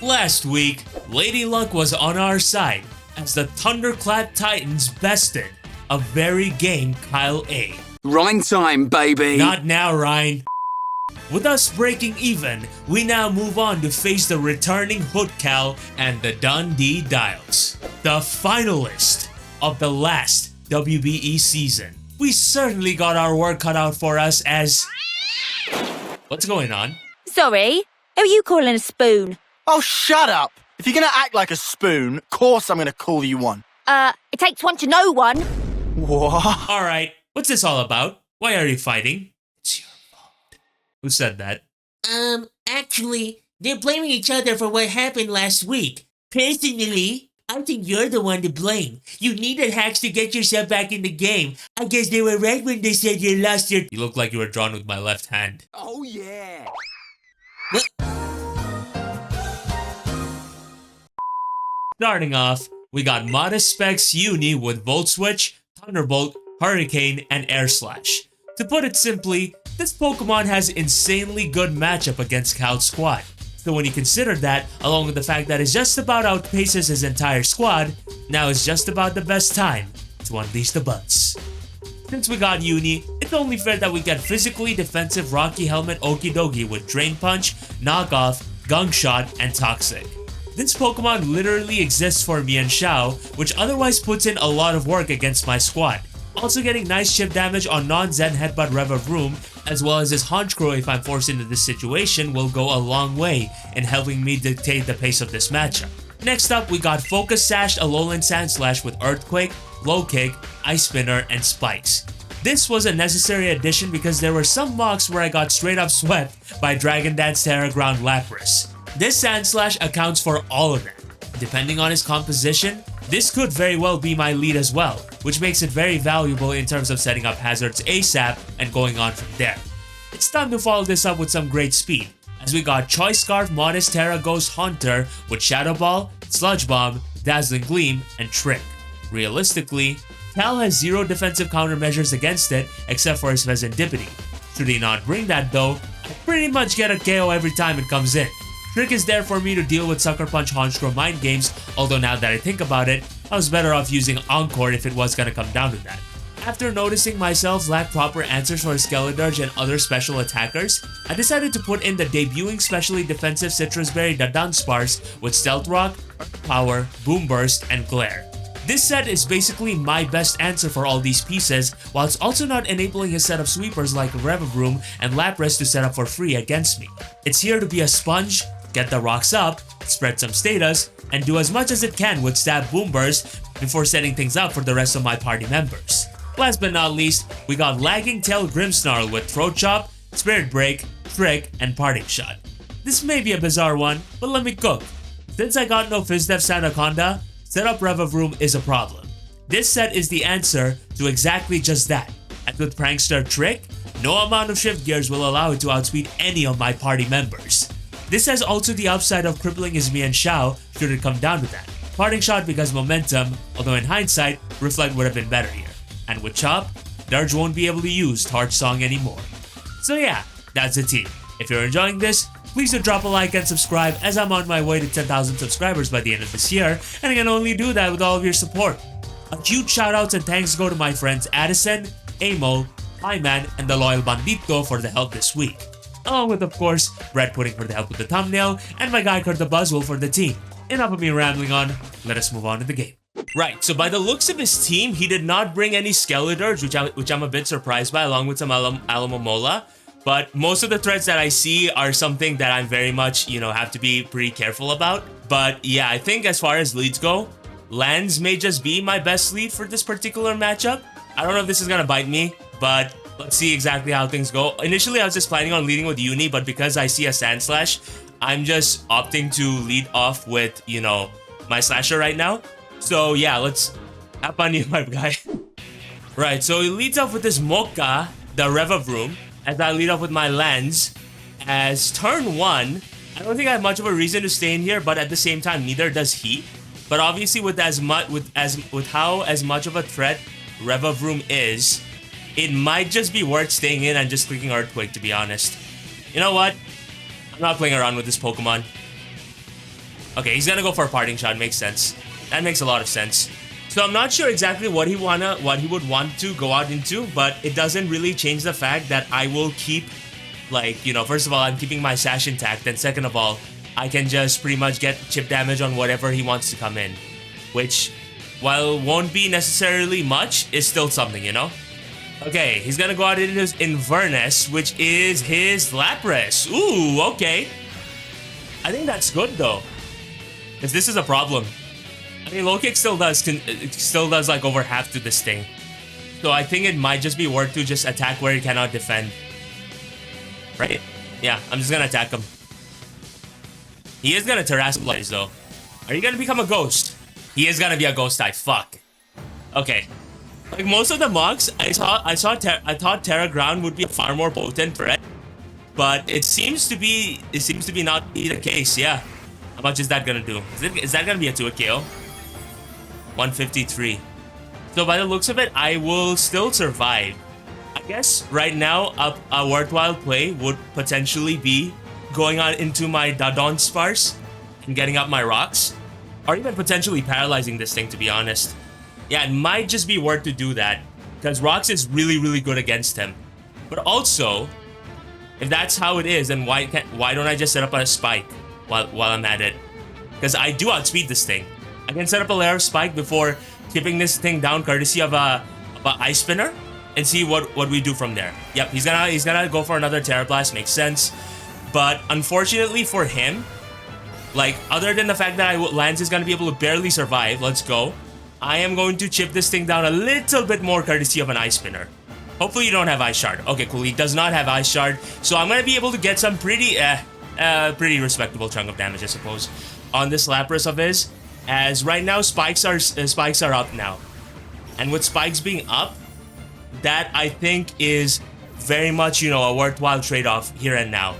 Last week, Lady Luck was on our side as the Thunderclap Titans bested a very game Kyle A. Rhyme time, baby! Not now, Ryan. With us breaking even, we now move on to face the returning HoodCal and the Dundee Dials, the finalist of the last WBE season. We certainly got our work cut out for us as... What's going on? Sorry, who are you calling a spoon? Oh, shut up! If you're gonna act like a spoon, of course I'm gonna call you one. It takes one to know one. What? Alright, what's this all about? Why are you fighting? It's your fault. Who said that? Actually, they're blaming each other for what happened last week. Personally, I think you're the one to blame. You needed hacks to get yourself back in the game. I guess they were right when they said you lost your... You look like you were drawn with my left hand. Oh yeah! What? Starting off, we got Modest Specs Uni with Volt Switch, Thunderbolt, Hurricane, and Air Slash. To put it simply, this Pokemon has insanely good matchup against Cal's squad. So when you consider that, along with the fact that it just about outpaces his entire squad, now is just about the best time to unleash the butts. Since we got Uni, it's only fair that we get physically defensive Rocky Helmet Okidogi with Drain Punch, Knockoff, Gunk Shot, and Toxic. This Pokemon literally exists for me and Xiao, which otherwise puts in a lot of work against my squad. Also getting nice chip damage on non-Zen Headbutt Revavroom, as well as his HONCHKROW if I'm forced into this situation will go a long way in helping me dictate the pace of this matchup. Next up, we got Focus Sash Alolan Sandslash with Earthquake, Low Kick, Ice Spinner, and Spikes. This was a necessary addition because there were some mocks where I got straight up swept by Dragon Dance Terra Ground Lapras. This Sandslash accounts for all of them. Depending on his composition, this could very well be my lead as well, which makes it very valuable in terms of setting up hazards ASAP and going on from there. It's time to follow this up with some great speed, as we got Choice Scarf Modest Terra Ghost Haunter with Shadow Ball, Sludge Bomb, Dazzling Gleam, and Trick. Realistically, Cal has zero defensive countermeasures against it except for his Serendipity. Should he not bring that though, I pretty much get a KO every time it comes in. Trick is there for me to deal with Sucker Punch HONCHKROW mind games, although now that I think about it, I was better off using Encore if it was gonna come down to that. After noticing myself lack proper answers for Skeledirge and other special attackers, I decided to put in the debuting specially defensive Citrus Berry Dunsparce with Stealth Rock, Power, Boom Burst, and Glare. This set is basically my best answer for all these pieces, while it's also not enabling his set of sweepers like Revavroom and Lapras to set up for free against me. It's here to be a sponge, get the rocks up, spread some status, and do as much as it can with Stab Boom Burst before setting things up for the rest of my party members. Last but not least, we got Lagging Tail Grimmsnarl with Throat Chop, Spirit Break, Trick, and Parting Shot. This may be a bizarre one, but let me cook. Since I got no Fizdef Sandaconda, setup Revavroom is a problem. This set is the answer to exactly just that. And with Prankster Trick, no amount of shift gears will allow it to outspeed any of my party members. This has also the upside of crippling his me and Xiao should it come down to that. Parting Shot because momentum, although in hindsight, Reflect would have been better here. And with Chop, Dirge won't be able to use Torch Song anymore. So yeah, that's the team. If you're enjoying this, please do drop a like and subscribe as I'm on my way to 10,000 subscribers by the end of this year, and I can only do that with all of your support. A huge shoutouts and thanks go to my friends Addison, Amo, Hyman, and the Loyal Bandito for the help this week. Along with, of course, Brett Pudding for the help with the thumbnail, and my guy Kurt the Buzzwole for the team. Enough of me rambling on, let us move on to the game. Right, so by the looks of his team, he did not bring any Skeledirge, which I'm a bit surprised by, along with some Alamomola. But most of the threats that I see are something that I'm very much, have to be pretty careful about. But yeah, I think as far as leads go, Lands may just be my best lead for this particular matchup. I don't know if this is gonna bite me, but let's see exactly how things go. Initially, I was just planning on leading with Uni, but because I see a Sandslash, I'm just opting to lead off with, my Slasher right now. So yeah, let's have fun here, my guy. Right, so he leads off with this Mocha, the Revavroom, as I lead off with my Lens. As turn 1, I don't think I have much of a reason to stay in here, but at the same time, neither does he. But obviously, with how much of a threat Revavroom is, it might just be worth staying in and just clicking Earthquake, to be honest. You know what? I'm not playing around with this Pokemon. Okay, he's gonna go for a parting shot. Makes sense. That makes a lot of sense. So I'm not sure exactly what he would want to go out into, but it doesn't really change the fact that I will keep, like, you know, first of all, I'm keeping my sash intact, and second of all, I can just pretty much get chip damage on whatever he wants to come in, which, while won't be necessarily much, is still something, you know? Okay, he's gonna go out into his Inverness, which is his Lapras. Ooh, okay. I think that's good though, because this is a problem. I mean, low kick still does like over half to this thing, so I think it might just be worth to just attack where he cannot defend. Right? Yeah, I'm just gonna attack him. He is gonna terrestrialize though. Are you gonna become a ghost? He is gonna be a ghost type. Fuck. Okay. Like most of the mocks, I thought Terra Ground would be a far more potent threat, but it seems to be not be the case. Yeah. How much is that gonna do? Is that gonna be a 2 KO? 153. So by the looks of it, I will still survive. I guess right now a worthwhile play would potentially be going on into my Dadon Sparse and getting up my rocks, or even potentially paralyzing this thing, to be honest. Yeah, it might just be worth to do that, because rocks is really, really good against him. But also, if that's how it is, then why don't I just set up a spike while I'm at it? Because I do outspeed this thing. I can set up a layer of spike before keeping this thing down, courtesy of a ice spinner, and see what we do from there. Yep, he's gonna go for another Terra Blast. Makes sense. But unfortunately for him, like, other than the fact that Lance is gonna be able to barely survive, let's go, I am going to chip this thing down a little bit more, courtesy of an ice spinner. Hopefully you don't have Ice Shard. Okay, cool. He does not have Ice Shard, so I'm gonna be able to get some pretty respectable chunk of damage, I suppose, on this Lapras of his. As right now, spikes are up now, and with spikes being up, that I think is very much, you know, a worthwhile trade-off here and now.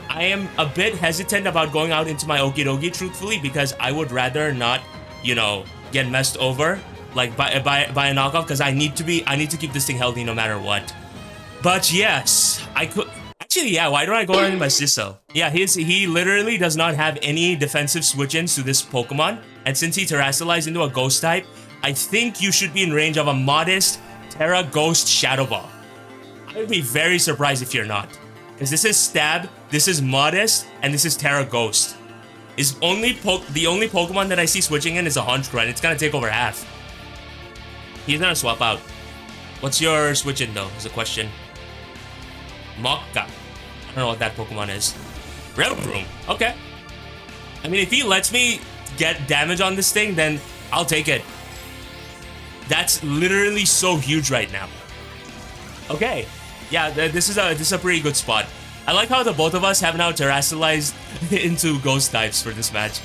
I am a bit hesitant about going out into my Okidogi, truthfully, because I would rather not, you know, get messed over like by a knockoff, because I need to keep this thing healthy no matter what. But yes, I could actually, yeah, why don't I go in my Sissel? Yeah, he literally does not have any defensive switch-ins to this Pokemon, and since he terrestrialized into a ghost type, I think you should be in range of a modest Terra Ghost Shadow Ball. I would be very surprised if you're not, because this is Stab, this is Modest, and this is Terra Ghost. The only Pokemon that I see switching in is a HONCHKROW, and it's gonna take over half. He's gonna swap out. What's your switch in though, is the question. Mokka. I don't know what that Pokemon is. Revroom. Okay. I mean, if he lets me get damage on this thing, then I'll take it. That's literally so huge right now. Okay. Yeah, this is a pretty good spot. I like how the both of us have now terrestrialized into ghost types for this match.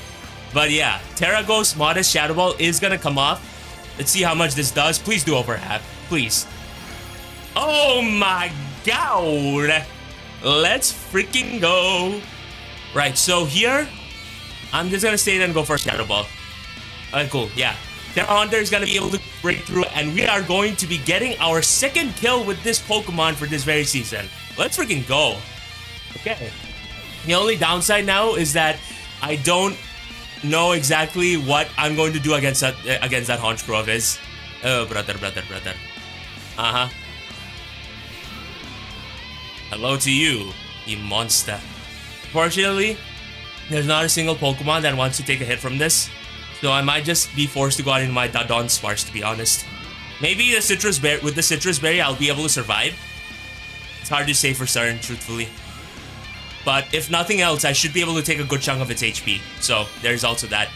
But yeah, Terra Ghost Modest Shadow Ball is gonna come off. Let's see how much this does. Please do over half. Please. Oh my god. Let's freaking go. Right, so here, I'm just gonna stay there and go for Shadow Ball. Alright, cool. Yeah. Terra Hunter is gonna be able to break through, and we are going to be getting our second kill with this Pokemon for this very season. Let's freaking go. Okay. The only downside now is that I don't know exactly what I'm going to do against that HONCHKROW of his. Oh, brother. Uh-huh. Hello to you, you monster. Fortunately, there's not a single Pokemon that wants to take a hit from this, so I might just be forced to go out in my Dadon Sparse, to be honest. Maybe with the Citrus Berry, I'll be able to survive. It's hard to say for certain, truthfully. But if nothing else, I should be able to take a good chunk of its HP. So there's also that.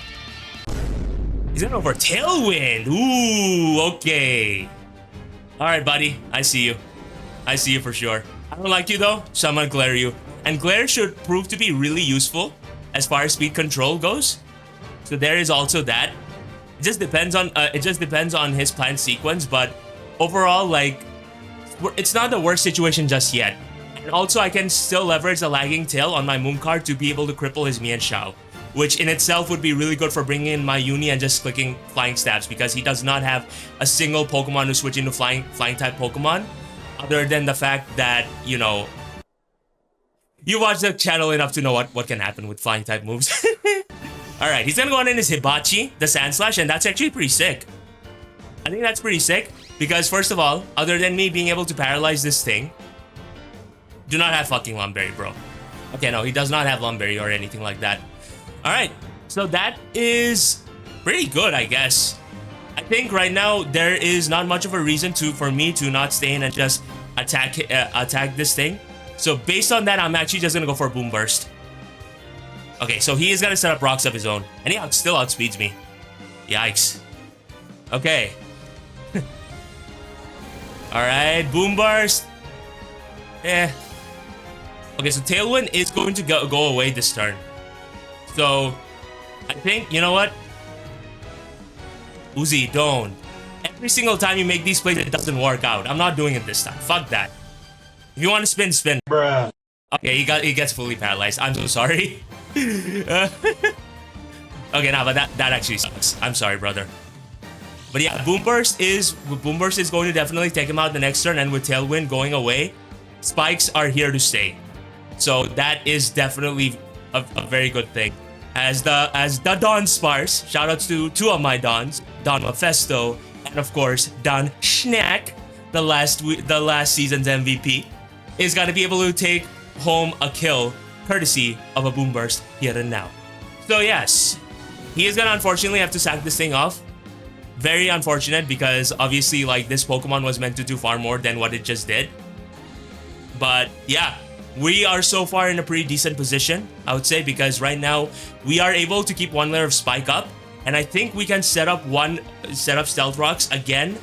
He's going over Tailwind. Ooh, okay. Alright, buddy. I see you. I see you for sure. I don't like you though, so I'm gonna Glare you. And Glare should prove to be really useful as far as speed control goes. So there is also that. It just depends on his planned sequence, but overall, like, it's not the worst situation just yet. And also, I can still leverage the Lagging Tail on my Mooncar to be able to cripple his Mienshao, which in itself would be really good for bringing in my Uni and just clicking Flying Stabs, because he does not have a single Pokemon to switch into Flying type Pokemon, other than the fact that, you know, you watch the channel enough to know what can happen with Flying type moves. Alright, he's gonna go on in his Hibachi, the Sand Slash, and that's actually pretty sick. I think that's pretty sick because, first of all, other than me being able to paralyze this thing, do not have fucking Lumberry, bro. Okay, no, he does not have Lumberry or anything like that. Alright, so that is pretty good, I guess. I think right now there is not much of a reason for me to not stay in and just attack this thing. So based on that, I'm actually just gonna go for a Boom Burst. Okay, so he is gonna set up rocks of his own, and he still outspeeds me. Yikes. Okay. Alright, Boom Burst. Okay, so Tailwind is going to go away this turn. So, I think, you know what? Uzi, don't. Every single time you make these plays, it doesn't work out. I'm not doing it this time. Fuck that. If you want to spin, spin. Bruh. Okay, he gets fully paralyzed. I'm so sorry. Okay, nah, but that actually sucks. I'm sorry, brother. But yeah, Boom Burst is going to definitely take him out the next turn, and with Tailwind going away, spikes are here to stay. So that is definitely a very good thing. As the Don Sparse, shout outs to two of my Dons, Don Mephisto, and of course Don Schnack, the last season's MVP, is gonna be able to take home a kill courtesy of a Boom Burst here and now. So yes, he is gonna unfortunately have to sack this thing off. Very unfortunate because obviously like this Pokemon was meant to do far more than what it just did. But yeah, we are so far in a pretty decent position, I would say, because right now we are able to keep one layer of Spike up, and I think we can set up Stealth Rocks again,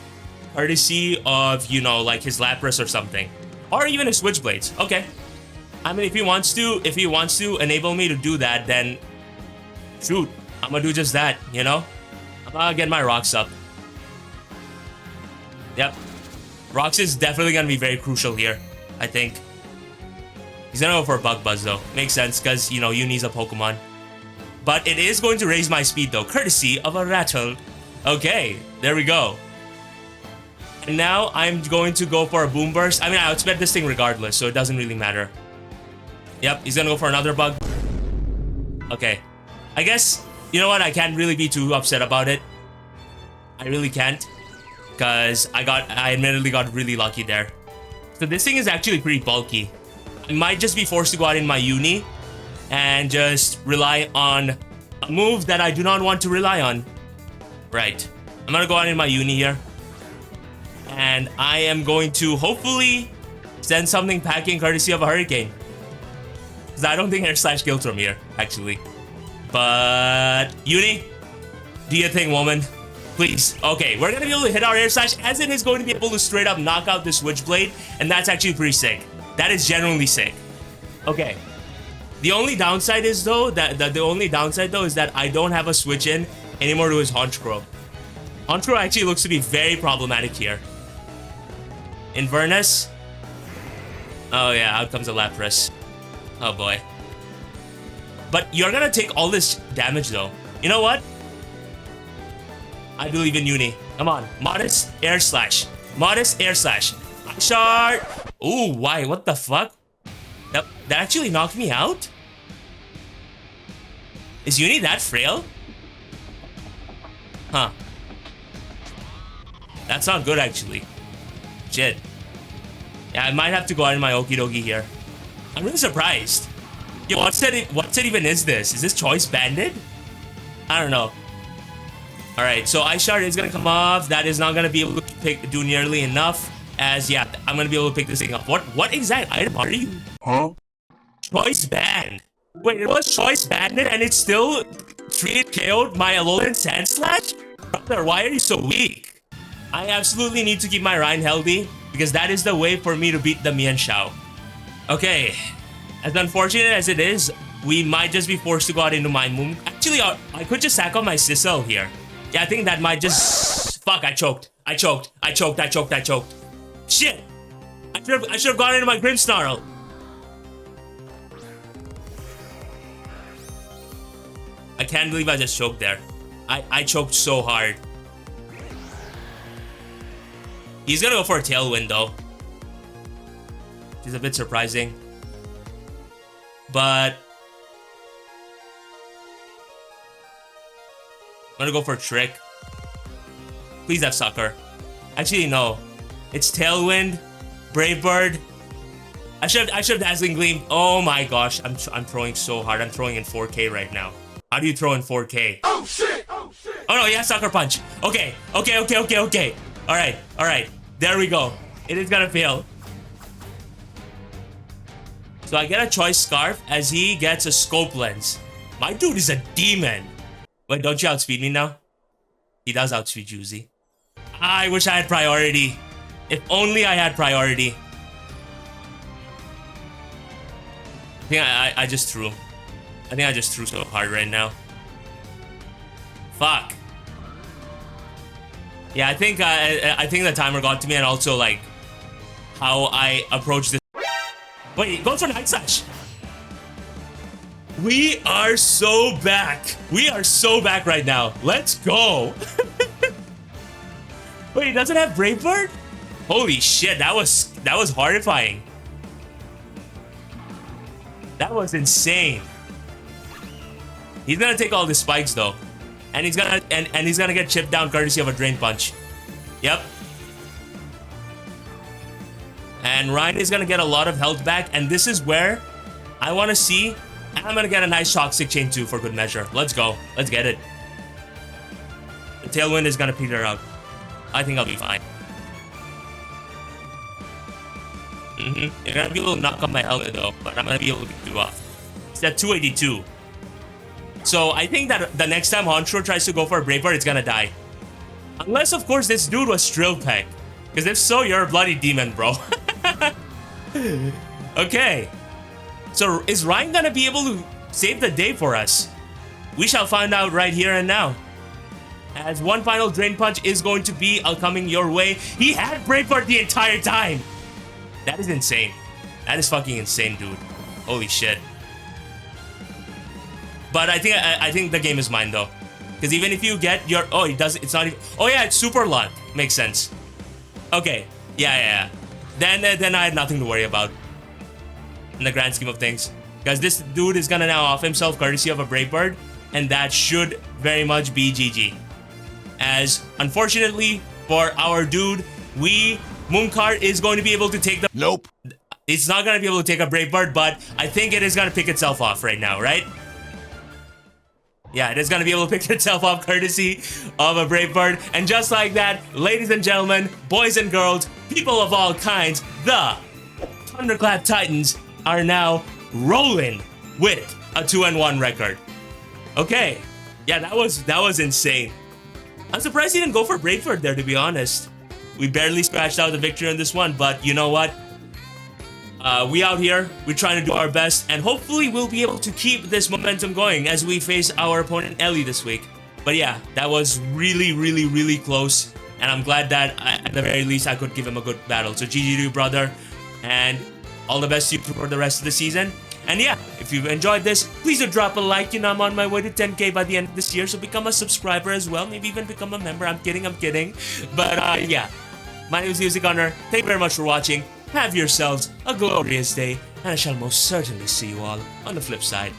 courtesy of, you know, like his Lapras or something, or even his Switchblades. Okay, I mean, if he wants to enable me to do that, then shoot, I'm gonna do just that, you know. I'm gonna get my Rocks up. Yep, Rocks is definitely gonna be very crucial here, I think. He's gonna go for a Bug Buzz though. Makes sense because, you know, Uni's a Pokemon. But it is going to raise my speed though, courtesy of a Rattle. Okay, there we go. And now I'm going to go for a Boom Burst. I mean, I outspeed this thing regardless, so it doesn't really matter. Yep, he's gonna go for another Bug. Okay. I guess, you know what, I can't really be too upset about it. I really can't. Because I admittedly got really lucky there. So this thing is actually pretty bulky. I might just be forced to go out in my Uni and just rely on a move that I do not want to rely on. Right. I'm gonna go out in my Uni here. And I am going to hopefully send something packing courtesy of a Hurricane. Because I don't think Air Slash kills from here, actually. But Uni, do your thing, woman. Please. Okay, we're gonna be able to hit our Air Slash as it is going to be able to straight up knock out the Switchblade, and that's actually pretty sick. That is genuinely sick. Okay. The only downside is though that I don't have a switch in anymore to his HONCHKROW. HONCHKROW actually looks to be very problematic here. Inverness. Oh yeah, out comes a Lapras. Oh boy. But you're gonna take all this damage though. You know what? I believe in Uni. Come on. Modest Air Slash. Modest Air Slash. Shard. Ooh, why? What the fuck? That actually knocked me out? Is Uni that frail? Huh. That's not good, actually. Shit. Yeah, I might have to go out in my Okie Dokie here. I'm really surprised. Yo, what set even is this? Is this Choice Banded? I don't know. Alright, so Ice Shard is gonna come off. That is not gonna be able to do nearly enough. As, yeah, I'm gonna be able to pick this thing up. What exact item are you? Huh? Choice Band. Wait, it was Choice Banded and it still 3-hit KO'd my Alolan Sandslash? Brother, why are you so weak? I absolutely need to keep my Rhine healthy because that is the way for me to beat the Mienshao. Okay, as unfortunate as it is, we might just be forced to go out into Mind Moon. Actually, I could just sack on my Sissel here. Yeah, I think that might just... Fuck, I choked. Shit! I should have gone into my Grimmsnarl. I can't believe I just choked there. I choked so hard. He's gonna go for a Tailwind though. Which is a bit surprising. But... gonna go for Trick. Please have Sucker. Actually, no. It's Tailwind, Brave Bird. I should have Dazzling Gleam. Oh my gosh, I'm throwing so hard. I'm throwing in 4K right now. How do you throw in 4K? Oh shit! Oh shit! Oh no, yeah, Sucker Punch. Okay. Alright. There we go. It is gonna fail. So I get a Choice Scarf as he gets a Scope Lens. My dude is a demon. Wait, don't you outspeed me now? He does outspeed Juicy. I wish I had priority. If only I had priority. I think I just threw. I think I just threw so hard right now. Fuck. Yeah, I think the timer got to me, and also like how I approach this. Wait, he goes for Night Slash. We are so back. We are so back right now. Let's go. Wait, he doesn't have Brave Bird? Holy shit, that was horrifying. That was insane. He's gonna take all the spikes though. And he's gonna get chipped down courtesy of a Drain Punch. Yep. And Ryan is gonna get a lot of health back, and this is where I wanna see. I'm gonna get a nice Toxic Chain too for good measure. Let's go. Let's get it. The Tailwind is gonna peter out. I think I'll be fine. You're gonna be able to knock off my helmet though, but I'm gonna be able to get you off. It's at 282. So I think that the next time HONCHKROW tries to go for a Brave Bird, it's gonna die. Unless, of course, this dude was Drill Peck. Because if so, you're a bloody demon, bro. Okay. So is Ryan gonna be able to save the day for us? We shall find out right here and now. As one final Drain Punch is going to be coming your way. He had Brave Bird the entire time. That is insane. That is fucking insane, dude. Holy shit. But I think the game is mine though, because even if you get your it's not even. Oh yeah, it's Super Luck. Makes sense. Okay. Yeah. Then I had nothing to worry about in the grand scheme of things, because this dude is gonna now off himself courtesy of a Brave Bird, and that should very much be GG. As unfortunately for our dude, Mooncard is going to be able to take the. Nope. It's not gonna be able to take a Brave Bird, but I think it is gonna pick itself off right now, right? Yeah, it is gonna be able to pick itself off courtesy of a Brave Bird. And just like that, ladies and gentlemen, boys and girls, people of all kinds, the Thunderclap Titans are now rolling with a 2-1 record. Okay. Yeah, that was insane. I'm surprised he didn't go for Brave Bird there, to be honest. We barely scratched out the victory on this one, but you know what? We out here, we're trying to do our best, and hopefully we'll be able to keep this momentum going as we face our opponent Ellie this week. But yeah, that was really close, and I'm glad that at the very least I could give him a good battle. So GG to you, brother, and all the best to you for the rest of the season. And yeah, if you've enjoyed this, please do drop a like. You know, I'm on my way to 10K by the end of this year, so become a subscriber as well. Maybe even become a member. I'm kidding. But yeah, my name is Music Gunner. Thank you very much for watching. Have yourselves a glorious day, and I shall most certainly see you all on the flip side.